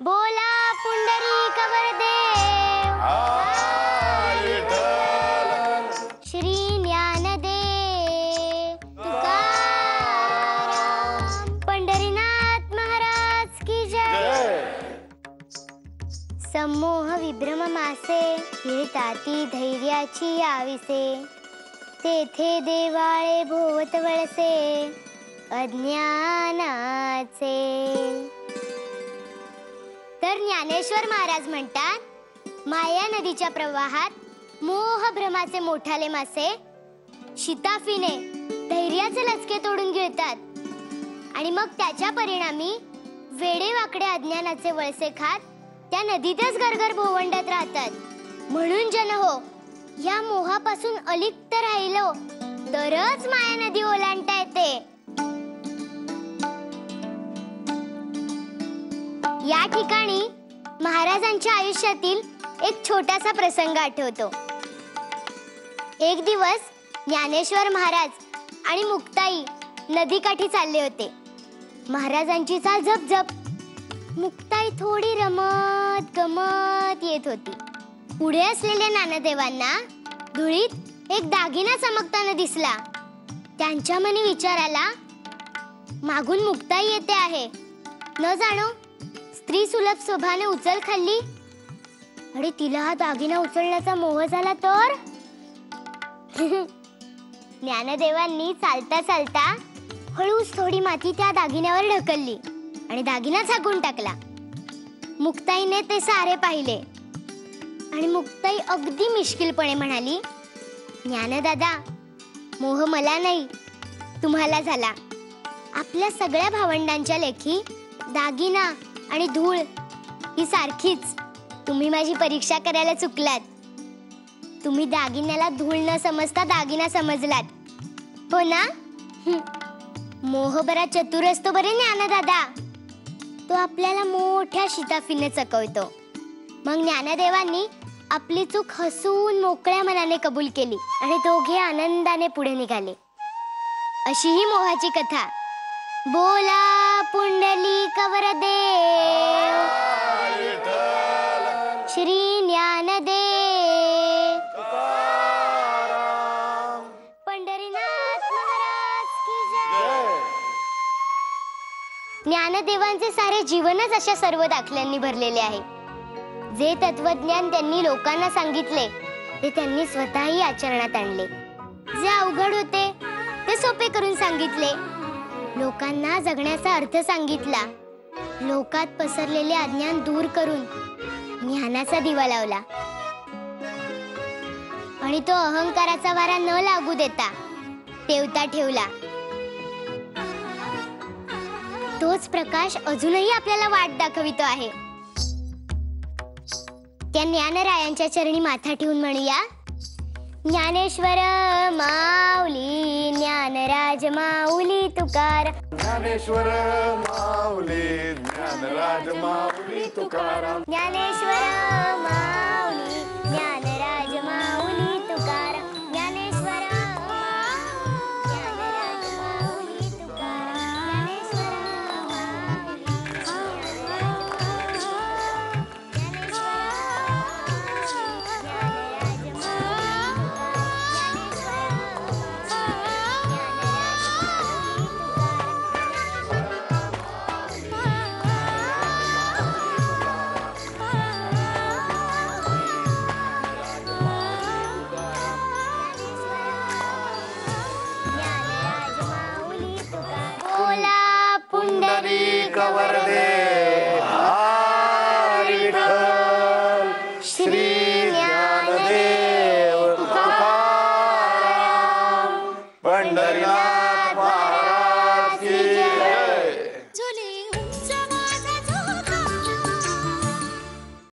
बोला पुंडरीक वरदेव श्री ज्ञानदेव तुकाराम पंढरीनाथ महाराज की जय। समोह विभ्रम मासे हिळताती धैर्याची आविसे तेथे देवाळे भोवत वळसे अज्ञानाचे। तर ज्ञानेश्वर महाराज म्हणतात, माया नदीच्या प्रवाहात मोह भ्रमाचे मोठाले मासे शिताफीने धैर्याचे लचके तोडून गिळतात आणि मग त्याच्या परिणामी वेडेवाकडे अज्ञानाचे वळसे खात त्या नदीतच गरगर भोवंडत राहतात। म्हणून जन हो, या मोहापासून अलिप्त राहिलो तरच माया नदी ओलांडता येते। या ठिकाणी महाराजांच्या आयुष्यातील एक छोटासा प्रसंग आठवतो। एक दिवस ज्ञानेश्वर महाराज आणि मुक्ताई नदीकाठी चालले होते। महाराजांची चाल झपझप, मुक्ताई थोडी रमत गमत येत होती। पुढे असलेल्या ज्ञानदेवांना धुळीत एक दागिना चमकताना दिसला। त्यांच्या मनी विचार आला, मागून मुक्ताई येते आहे, न जाणो स्त्री सुलभ स्वभावाने उचल खाल्ली आणि तिला हा दागिना उचलण्याचा मोह झाला तर? ज्ञानदेवांनी चालता चालता हळूच थोडी माती त्या दागिन्यावर ढकलली आणि दागिना झाकून टाकला। मुक्ताईने ते सारे पाहिले आणि मुक्ताई अगदी मिश्किलपणे म्हणाली, ज्ञानदादा, मोह मला नाही तुम्हाला झाला। आपल्या सगळ्या भावंडांच्या लेखी दागिना आणि धूळ ही सारखीच। तुम्ही माझी परीक्षा करायला चुकलात। तुम्ही दागिन्याला धूळ न समजता दागिना समजलात, हो ना? मोह बरा चतुर असतो बरे ज्ञानदादा, तो आपल्याला मोठ्या शिताफीने चकवतो। मग ज्ञानदेवांनी आपली चूक हसून मोकळ्या मनाने कबूल केली आणि दोघे आनंदाने पुढे निघाले। अशी ही मोहाची कथा। बोला पुंडलीक वरदेव श्री ज्ञानदेव पंढरीनाथ महाराज की जय। ज्ञानदेवांचे सारे जीवनच अशा सर्व दाखल्यांनी भरलेले आहे। जे तत्वज्ञान त्यांनी लोकांना सांगितले ते त्यांनी स्वतःही आचरणात आणले। जे अवघड होते ते सोपे करून सांगितले। लोकांना जगण्याचा अर्थ सांगितला। लोकात पसरलेले अज्ञान दूर करून ज्ञानाचा दिवा लावला आणि तो अहंकाराचा वारा न लागू देता तेवता ठेवला। तोच प्रकाश अजूनही आपल्याला वाट दाखवितो आहे। त्या ज्ञानरायांच्या चरणी माथा ठेवून म्हणूया, ज्ञानेश्वर माऊली ज्ञानराज माऊली तुकाराम, ज्ञानेश्वर माऊली ज्ञानराज माऊली तुकाराम, ज्ञानेश्वर माऊली ज्ञानराज माऊली तुकाराम, ज्ञानेश्वर ज्ञानराज माऊली तुकाराम, ज्ञानेश्वर पुंडरीक वरदेव विठ्ठल श्री ज्ञानदेव तुकाराम पंढरीनाथ